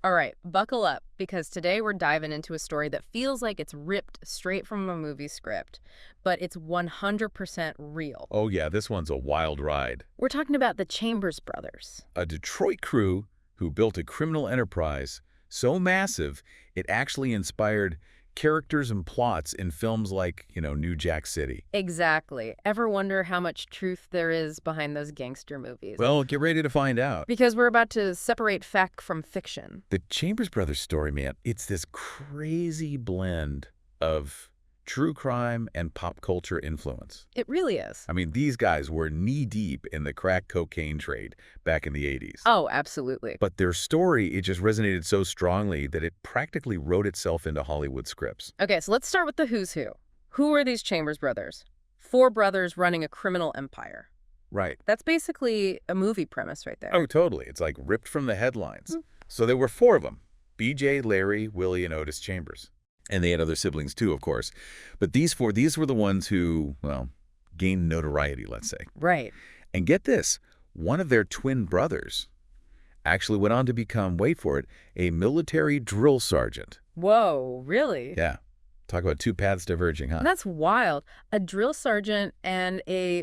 All right, buckle up, because today we're diving into a story that feels like it's ripped straight from a movie script, but it's 100% real. Oh yeah, this one's a wild ride. We're talking about the Chambers brothers. A Detroit crew who built a criminal enterprise so massive it actually inspired characters and plots in films like, New Jack City. Exactly. Ever wonder how much truth there is behind those gangster movies? Well, get ready to find out. Because we're about to separate fact from fiction. The Chambers Brothers story, man, it's this crazy blend of true crime and pop culture influence. It really is. I mean, these guys were knee-deep in the crack cocaine trade back in the 80s. Oh, absolutely. But their story, it just resonated so strongly that it practically wrote itself into Hollywood scripts. Okay, so let's start with the who's who. Who are these Chambers brothers? Four brothers running a criminal empire. Right. That's basically a movie premise right there. Oh, totally. It's like ripped from the headlines. So there were four of them: BJ, Larry, Willie, and Otis Chambers. And they had other siblings too, of course. But these four, these were the ones who, well, gained notoriety, let's say. Right. And get this, one of their twin brothers actually went on to become, wait for it, a military drill sergeant. Whoa, really? Yeah. Talk about two paths diverging, huh? That's wild. A drill sergeant and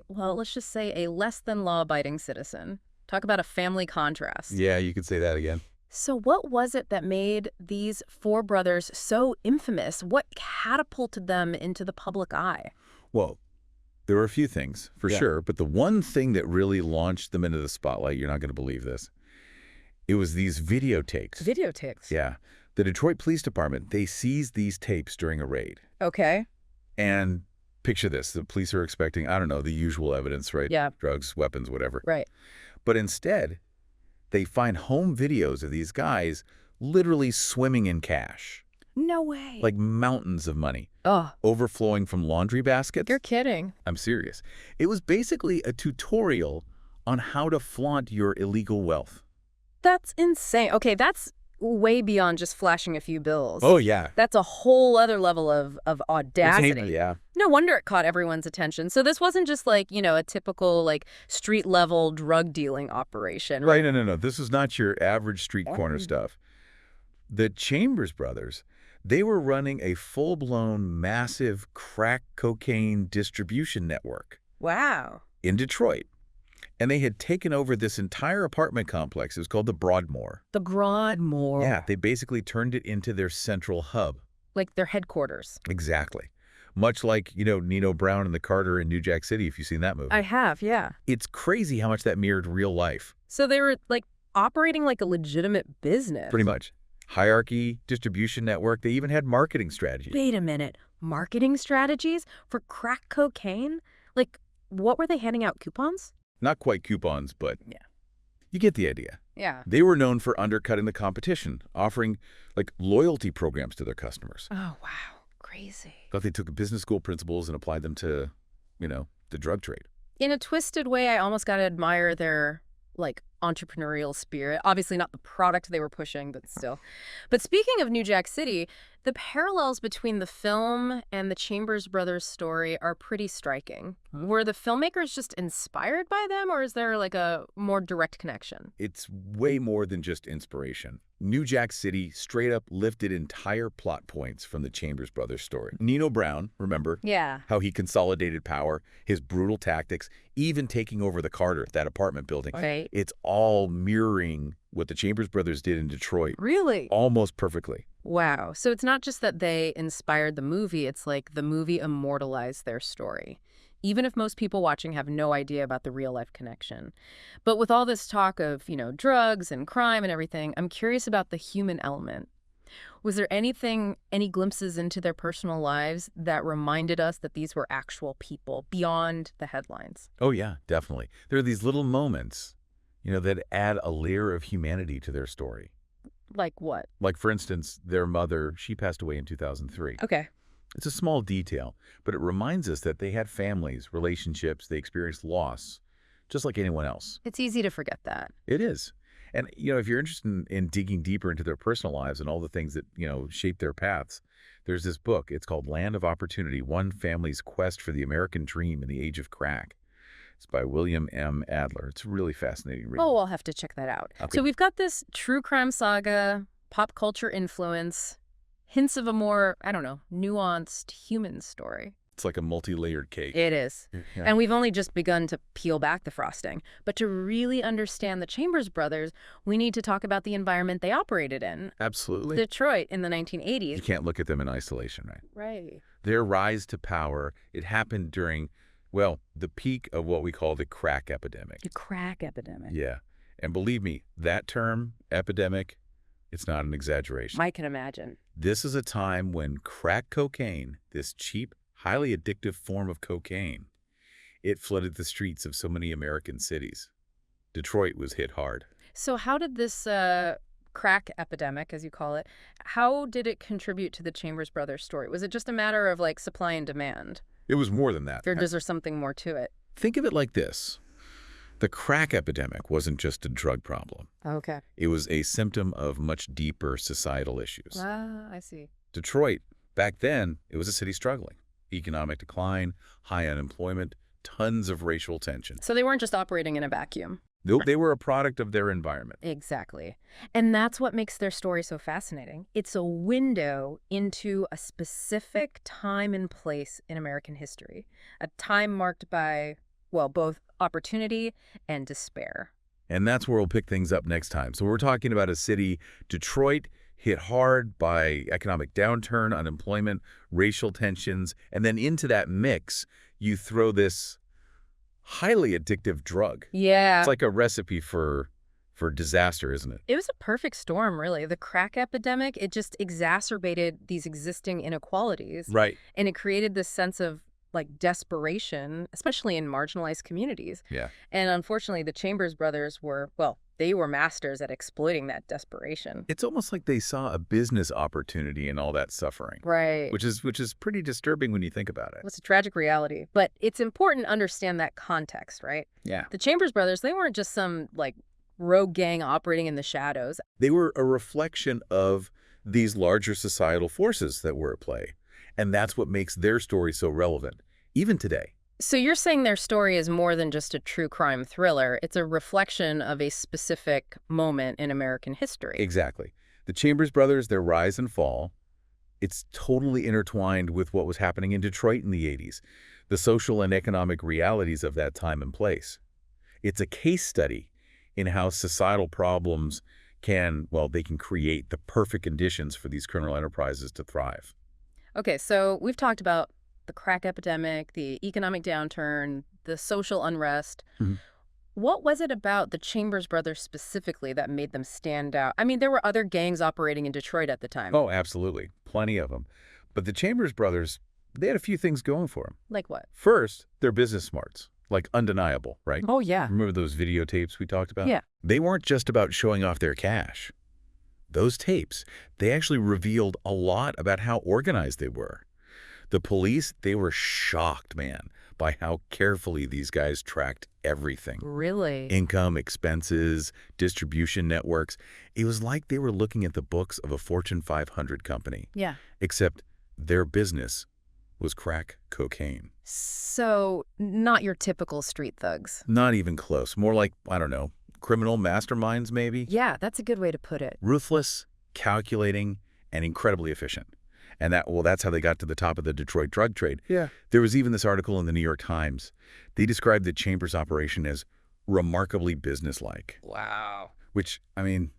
well, let's just say a less than law-abiding citizen. Talk about a family contrast. Yeah, you could say that again. So what was it that made these four brothers so infamous? What catapulted them into the public eye? Well, there were a few things, for sure, but the one thing that really launched them into the spotlight, you're not going to believe this, it was these videotapes. Videotapes? Yeah. The Detroit Police Department, they seized these tapes during a raid. Okay. And picture this, the police are expecting, I don't know, the usual evidence, right? Yeah. Drugs, weapons, whatever. Right. But instead, they find home videos of these guys literally swimming in cash. No way. Like mountains of money. Oh. Overflowing from laundry baskets. You're kidding. I'm serious. It was basically a tutorial on how to flaunt your illegal wealth. That's insane. Okay, that's way beyond just flashing a few bills. Oh, yeah. That's a whole other level of audacity. Yeah. No wonder it caught everyone's attention. So this wasn't just like, a typical like street level drug dealing operation. Right, no. This is not your average street corner stuff. The Chambers brothers, they were running a full-blown massive crack cocaine distribution network. Wow. In Detroit. And they had taken over this entire apartment complex. It was called the Broadmoor. The Broadmoor. Yeah, they basically turned it into their central hub. Like their headquarters. Exactly. Much like, Nino Brown and the Carter in New Jack City, if you've seen that movie. I have, yeah. It's crazy how much that mirrored real life. So they were like operating like a legitimate business. Pretty much. Hierarchy, distribution network. They even had marketing strategies. Wait a minute. Marketing strategies for crack cocaine? Like, what were they handing out, coupons? Not quite coupons, but yeah, you get the idea. Yeah. They were known for undercutting the competition, offering like loyalty programs to their customers. Oh, wow. Crazy. Thought they took business school principles and applied them to, the drug trade. In a twisted way, I almost got to admire their like entrepreneurial spirit. Obviously not the product they were pushing, but still. But speaking of New Jack City, the parallels between the film and the Chambers brothers story are pretty striking. Were the filmmakers just inspired by them, or is there like a more direct connection? It's way more than just inspiration. New Jack City straight up lifted entire plot points from the Chambers brothers story. Nino Brown, remember? Yeah. How he consolidated power, his brutal tactics, even taking over the Carter, that apartment building. Right. It's all mirroring what the Chambers brothers did in Detroit. Really? Almost perfectly. Wow. So it's not just that they inspired the movie, it's like the movie immortalized their story, even if most people watching have no idea about the real-life connection. But with all this talk of, drugs and crime and everything, I'm curious about the human element. Was there any glimpses into their personal lives that reminded us that these were actual people beyond the headlines? Oh, yeah, definitely. There are these little moments, that add a layer of humanity to their story. Like what? Like, for instance, their mother, she passed away in 2003. Okay. It's a small detail, but it reminds us that they had families, relationships, they experienced loss, just like anyone else. It's easy to forget that. It is. And, if you're interested in digging deeper into their personal lives and all the things that, shape their paths, there's this book. It's called Land of Opportunity, One Family's Quest for the American Dream in the Age of Crack. It's by William M. Adler. It's a really fascinating read. Oh, I'll have to check that out. Okay. So we've got this true crime saga pop culture influence, hints of a more, I don't know, nuanced human story. It's like a multi-layered cake. It is. Yeah. And we've only just begun to peel back the frosting. But to really understand the Chambers brothers, we need to talk about the environment they operated in. Absolutely. Detroit in the You 1980s. can't look at them in isolation, right? Right. Their rise to power, it happened during, well, the peak of what we call the crack epidemic. The crack epidemic. Yeah. And believe me, that term, epidemic, it's not an exaggeration. I can imagine. This is a time when crack cocaine, this cheap, highly addictive form of cocaine, it flooded the streets of so many American cities. Detroit was hit hard. So how did this crack epidemic, as you call it, how did it contribute to the Chambers brothers story? Was it just a matter of like supply and demand? It was more than that. Or is there something more to it? Think of it like this. The crack epidemic wasn't just a drug problem. Okay. It was a symptom of much deeper societal issues. Ah, I see. Detroit, back then, it was a city struggling. Economic decline, high unemployment, tons of racial tension. So they weren't just operating in a vacuum. They were a product of their environment. Exactly. And that's what makes their story so fascinating. It's a window into a specific time and place in American history, a time marked by, well, both opportunity and despair. And that's where we'll pick things up next time. So we're talking about a city, Detroit, hit hard by economic downturn, unemployment, racial tensions, and then into that mix, you throw this highly addictive drug. Yeah. It's like a recipe for disaster, isn't it? It was a perfect storm, really. The crack epidemic, it just exacerbated these existing inequalities. Right. And it created this sense of like desperation, especially in marginalized communities. Yeah. And unfortunately, the Chambers brothers were, well, they were masters at exploiting that desperation. It's almost like they saw a business opportunity in all that suffering. Right. Which is pretty disturbing when you think about it. It's a tragic reality. But it's important to understand that context, right? Yeah. The Chambers brothers, they weren't just some like rogue gang operating in the shadows. They were a reflection of these larger societal forces that were at play. And that's what makes their story so relevant, even today. So you're saying their story is more than just a true crime thriller. It's a reflection of a specific moment in American history. Exactly. The Chambers brothers, their rise and fall, it's totally intertwined with what was happening in Detroit in the 80s, the social and economic realities of that time and place. It's a case study in how societal problems can, well, they can create the perfect conditions for these criminal enterprises to thrive. Okay, so we've talked about the crack epidemic, the economic downturn, the social unrest. Mhm. What was it about the Chambers brothers specifically that made them stand out? I mean, there were other gangs operating in Detroit at the time. Oh, absolutely. Plenty of them. But the Chambers brothers, they had a few things going for them. Like what? First, their business smarts, like undeniable, right? Oh, yeah. Remember those videotapes we talked about? Yeah. They weren't just about showing off their cash. Those tapes, they actually revealed a lot about how organized they were. The police, they were shocked, man, by how carefully these guys tracked everything. Really? Income, expenses, distribution networks. It was like they were looking at the books of a Fortune 500 company. Yeah. Except their business was crack cocaine. So not your typical street thugs. Not even close. More like, I don't know, criminal masterminds maybe? Yeah, that's a good way to put it. Ruthless, calculating, and incredibly efficient. And that's how they got to the top of the Detroit drug trade. Yeah. There was even this article in the New York Times. They described the Chambers operation as remarkably businesslike. Wow. Which, I mean,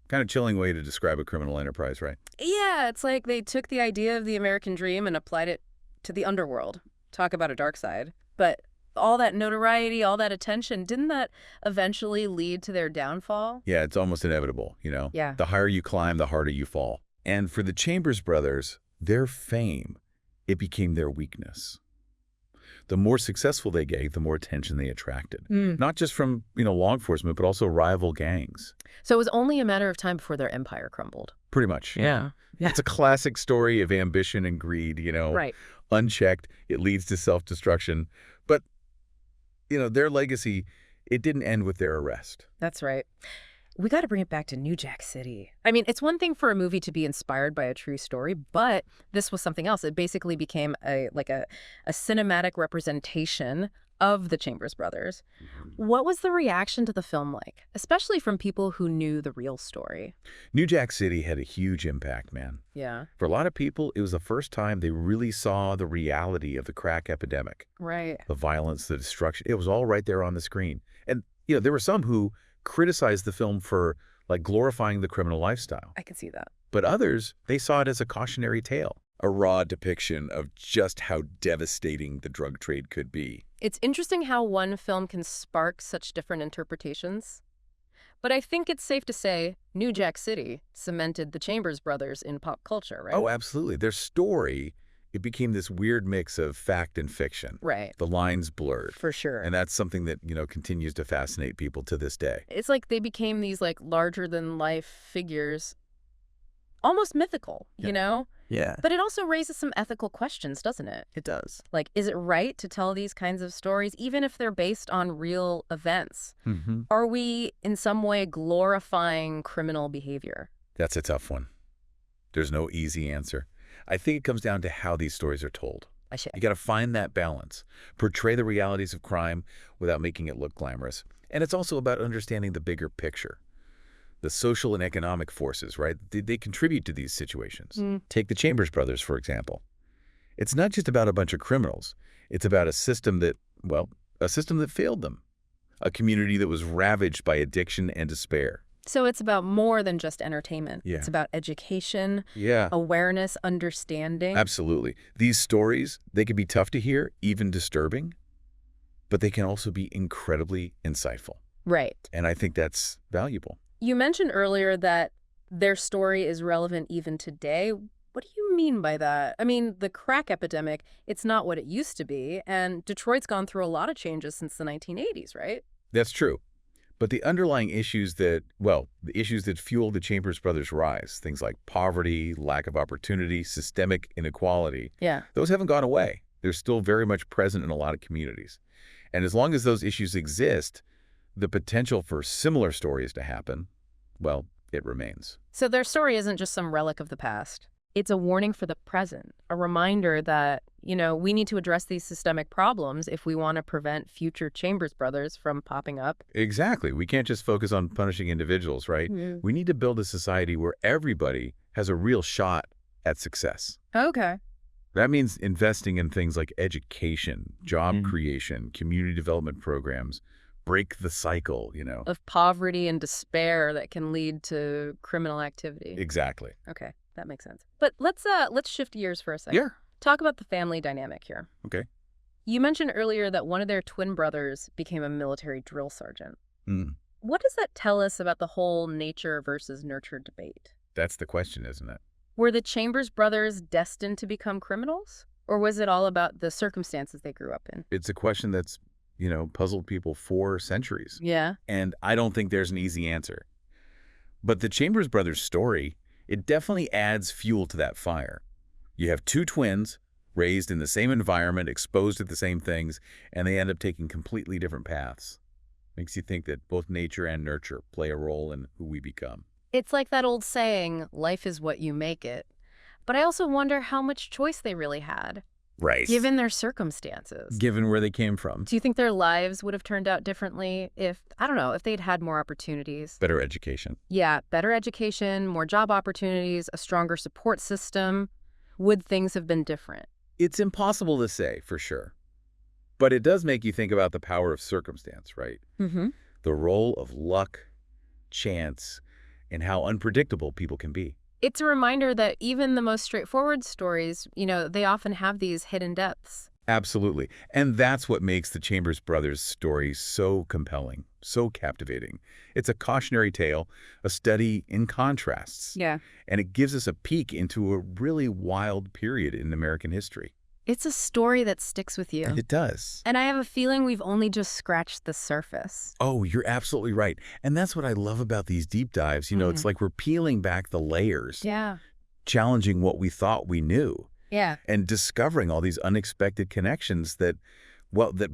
kind of chilling way to describe a criminal enterprise, right? Yeah, it's like they took the idea of the American dream and applied it to the underworld. Talk about a dark side. But all that notoriety, all that attention, didn't that eventually lead to their downfall? Yeah, it's almost inevitable, you know? Yeah. The higher you climb, the harder you fall. And for the Chambers brothers, their fame, it became their weakness. The more successful they get, the more attention they attracted. Not just from, law enforcement, but also rival gangs. So it was only a matter of time before their empire crumbled. Pretty much. Yeah. It's a classic story of ambition and greed, Right. Unchecked, it leads to self-destruction. But, their legacy, it didn't end with their arrest. That's right. We got to bring it back to New Jack City. I mean, it's one thing for a movie to be inspired by a true story, but this was something else. It basically became a cinematic representation of the Chambers brothers. Mhm. What was the reaction to the film like, especially from people who knew the real story? New Jack City had a huge impact, man. Yeah. For a lot of people, it was the first time they really saw the reality of the crack epidemic, Right. the violence, the destruction. It was all right there on the screen. And, there were some who criticized the film for, like, glorifying the criminal lifestyle. I can see that. But others, they saw it as a cautionary tale, a raw depiction of just how devastating the drug trade could be. It's interesting how one film can spark such different interpretations. But I think it's safe to say New Jack City cemented the Chambers brothers in pop culture, right? Oh, absolutely. Their story, it became this weird mix of fact and fiction. Right. The lines blurred. For sure. And that's something that, continues to fascinate people to this day. It's like they became these like larger-than-life figures, almost mythical, Yeah. you know? Yeah, But it also raises some ethical questions, doesn't it? it does. Like, is it right to tell these kinds of stories, even if they're based on real events? Mm-hmm. Are we, in some way, glorifying criminal behavior? That's a tough one. There's no easy answer. I think it comes down to how these stories are told. I should. You got to find that balance, portray the realities of crime without making it look glamorous. And it's also about understanding the bigger picture. The social and economic forces, right? They contribute to these situations. Take the Chambers brothers, for example. It's not just about a bunch of criminals. It's about a system that failed them. A community that was ravaged by addiction and despair. So it's about more than just entertainment. Yeah. It's about education, Yeah. awareness, understanding. Absolutely. These stories, they can be tough to hear, even disturbing, but they can also be incredibly insightful. Right. And I think that's valuable. You mentioned earlier that their story is relevant even today. What do you mean by that? I mean, the crack epidemic, it's not what it used to be, and Detroit's gone through a lot of changes since the 1980s, right? That's true. But the underlying issues the issues that fueled the Chambers brothers' rise, things like poverty, lack of opportunity, systemic inequality, Yeah. those haven't gone away. They're still very much present in a lot of communities. And as long as those issues exist, the potential for similar stories to happen, it remains. So their story isn't just some relic of the past. It's a warning for the present, a reminder that, we need to address these systemic problems if we want to prevent future Chambers brothers from popping up. Exactly. We can't just focus on punishing individuals, right? Mm. We need to build a society where everybody has a real shot at success. Okay. That means investing in things like education, job Mhm. creation, community development programs, break the cycle, Of poverty and despair that can lead to criminal activity. Exactly. Okay, that makes sense. But let's shift gears for a second. Yeah. Talk about the family dynamic here. Okay. You mentioned earlier that one of their twin brothers became a military drill sergeant. Mm. What does that tell us about the whole nature versus nurture debate? That's the question, isn't it? Were the Chambers brothers destined to become criminals? Or was it all about the circumstances they grew up in? It's a question that's, puzzled people for centuries. Yeah. And I don't think there's an easy answer. But the Chambers brothers' story, it definitely adds fuel to that fire. You have two twins raised in the same environment, exposed to the same things, and they end up taking completely different paths. Makes you think that both nature and nurture play a role in who we become. It's like that old saying, life is what you make it. But I also wonder how much choice they really had, Right. given their circumstances. Given where they came from. Do you think their lives would have turned out differently if they'd had more opportunities? Better education. Yeah, better education, more job opportunities, a stronger support system. Would things have been different? It's impossible to say for sure. But it does make you think about the power of circumstance, right? Mm-hmm. The role of luck, chance, and how unpredictable people can be. It's a reminder that even the most straightforward stories, they often have these hidden depths. Absolutely. And that's what makes the Chambers brothers' story so compelling, so captivating. It's a cautionary tale, a study in contrasts. Yeah. And it gives us a peek into a really wild period in American history. It's a story that sticks with you. It does. And I have a feeling we've only just scratched the surface. Oh, you're absolutely right. And that's what I love about these deep dives. It's like we're peeling back the layers, Yeah. challenging what we thought we knew, Yeah. and discovering all these unexpected connections that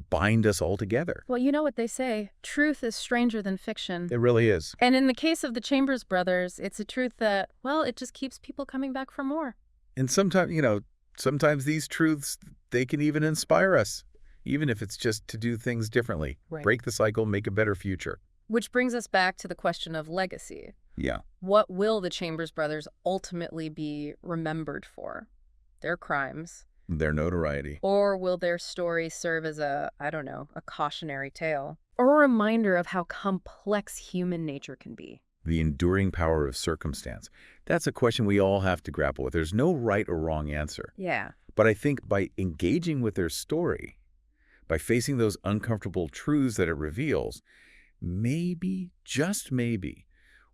bind us all together. Well, you know what they say, truth is stranger than fiction. It really is. And in the case of the Chambers brothers, it's a truth that, it just keeps people coming back for more. And sometimes these truths, they can even inspire us. even if it's just to do things differently. Right. Break the cycle, make a better future. Which brings us back to the question of legacy. Yeah. What will the Chambers brothers ultimately be remembered for? Their crimes? Their notoriety. Or will their story serve as I don't know, a cautionary tale? Or a reminder of how complex human nature can be? The enduring power of circumstance. That's a question we all have to grapple with. There's no right or wrong answer. Yeah. But I think by engaging with their story, by facing those uncomfortable truths that it reveals, maybe, just maybe,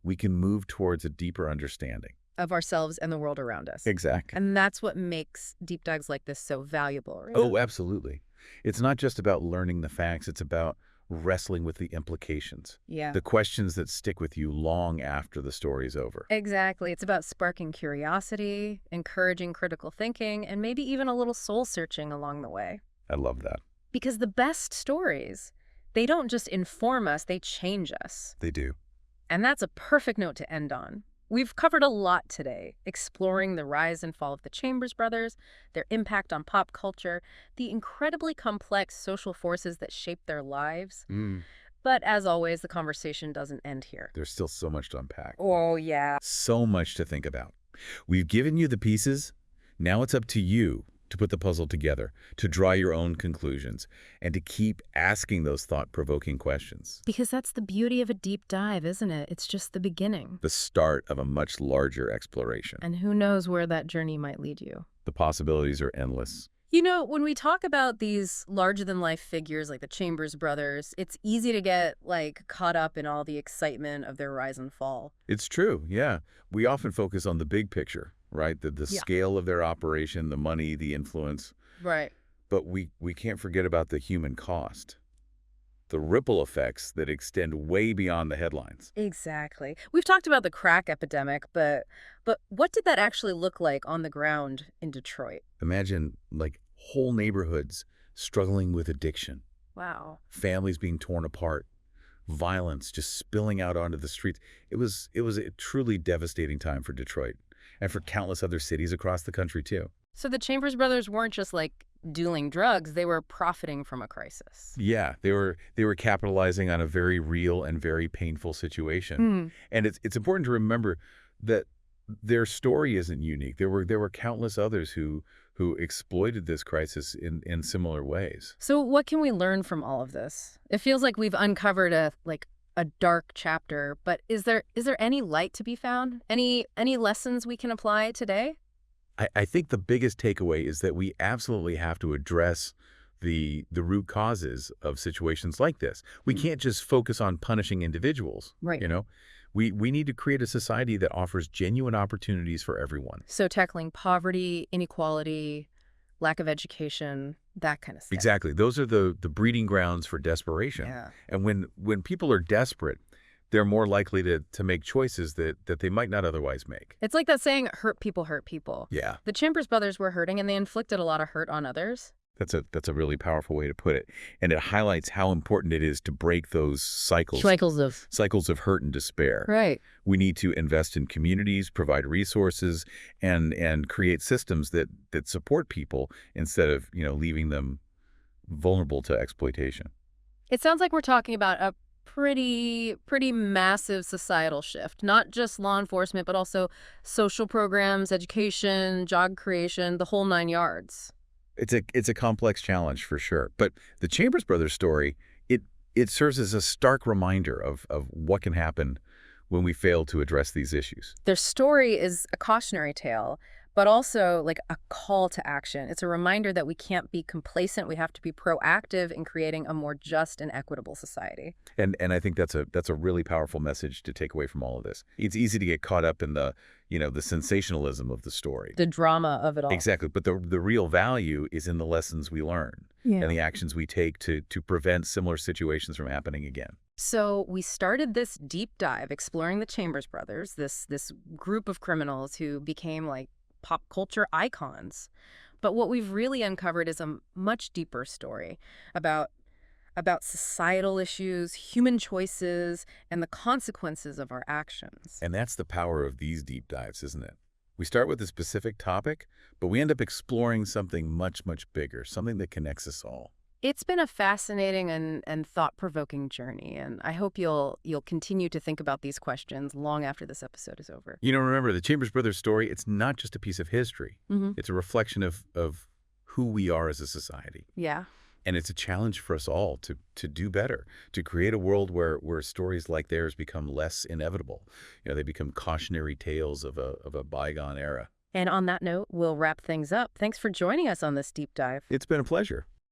we can move towards a deeper understanding Of ourselves and the world around us. Exactly. And that's what makes deep dives like this so valuable, right? Oh, absolutely. It's not just about learning the facts. It's about wrestling with the implications, Yeah. the questions that stick with you long after the story's over. Exactly. It's about sparking curiosity, encouraging critical thinking, and maybe even a little soul searching along the way. I love that. Because the best stories, they don't just inform us, they change us. They do. And that's a perfect note to end on. We've covered a lot today, exploring the rise and fall of the Chambers brothers, their impact on pop culture, the incredibly complex social forces that shape their lives. But as always, the conversation doesn't end here. There's still so much to unpack. Oh, yeah. So much to think about. We've given you the pieces. Now it's up to you to put the puzzle together, to draw your own conclusions, and to keep asking those thought-provoking questions. Because that's the beauty of a deep dive, isn't it? It's just the beginning. The start of a much larger exploration. And who knows where that journey might lead you. The possibilities are endless. You know, when we talk about these larger-than-life figures like the Chambers brothers, it's easy to get, caught up in all the excitement of their rise and fall. It's true, yeah. We often focus on the big picture, right? The Yeah. scale of their operation, the money, the influence. Right. But we can't forget about the human cost. The ripple effects that extend way beyond the headlines. Exactly. We've talked about the crack epidemic, but what did that actually look like on the ground in Detroit? Imagine, whole neighborhoods struggling with addiction, Wow. families being torn apart, violence just spilling out onto the streets. It was a truly devastating time for Detroit and for countless other cities across the country, too. So the Chambers brothers weren't just, dealing drugs. They were profiting from a crisis. Yeah, they were capitalizing on a very real and very painful situation. And it's important to remember that their story isn't unique. There were countless others who exploited this crisis in similar ways. So what can we learn from all of this? It feels like we've uncovered a dark chapter, but is there any light to be found? Any lessons we can apply today? I think the biggest takeaway is that we absolutely have to address the root causes of situations like this. We can't just focus on punishing individuals. Right. We need to create a society that offers genuine opportunities for everyone. So tackling poverty, inequality, lack of education, that kind of stuff. Exactly. Those are the breeding grounds for desperation. Yeah. And when people are desperate, they're more likely to make choices that they might not otherwise make. It's like that saying, hurt people hurt people. Yeah. The Chambers brothers were hurting, and they inflicted a lot of hurt on others. That's a really powerful way to put it. And it highlights how important it is to break those cycles of hurt and despair. Right. We need to invest in communities, provide resources, and create systems that support people instead of, leaving them vulnerable to exploitation. It sounds like we're talking about a pretty massive societal shift, not just law enforcement, but also social programs, education, job creation, the whole 9 yards. It's a complex challenge for sure. But the Chambers brothers story, it serves as a stark reminder of what can happen when we fail to address these issues. Their story is a cautionary tale, but also a call to action. It's a reminder that we can't be complacent. We have to be proactive in creating a more just and equitable society. And I think that's a really powerful message to take away from all of this. It's easy to get caught up in the sensationalism of the story. The drama of it all. Exactly. But the real value is in the lessons we learn and the actions we take to prevent similar situations from happening again. So we started this deep dive exploring the Chambers brothers, this group of criminals who became pop culture icons. But what we've really uncovered is a much deeper story about societal issues, human choices, and the consequences of our actions. And that's the power of these deep dives, isn't it? We start with a specific topic, but we end up exploring something much, much bigger, something that connects us all. It's been a fascinating and thought-provoking journey, and I hope you'll continue to think about these questions long after this episode is over. Remember, the Chambers Brothers story, it's not just a piece of history. Hmm. It's a reflection of who we are as a society. Yeah. And it's a challenge for us all to do better, to create a world where stories like theirs become less inevitable. They become cautionary tales of a bygone era. And on that note, we'll wrap things up. Thanks for joining us on this deep dive. It's been a pleasure.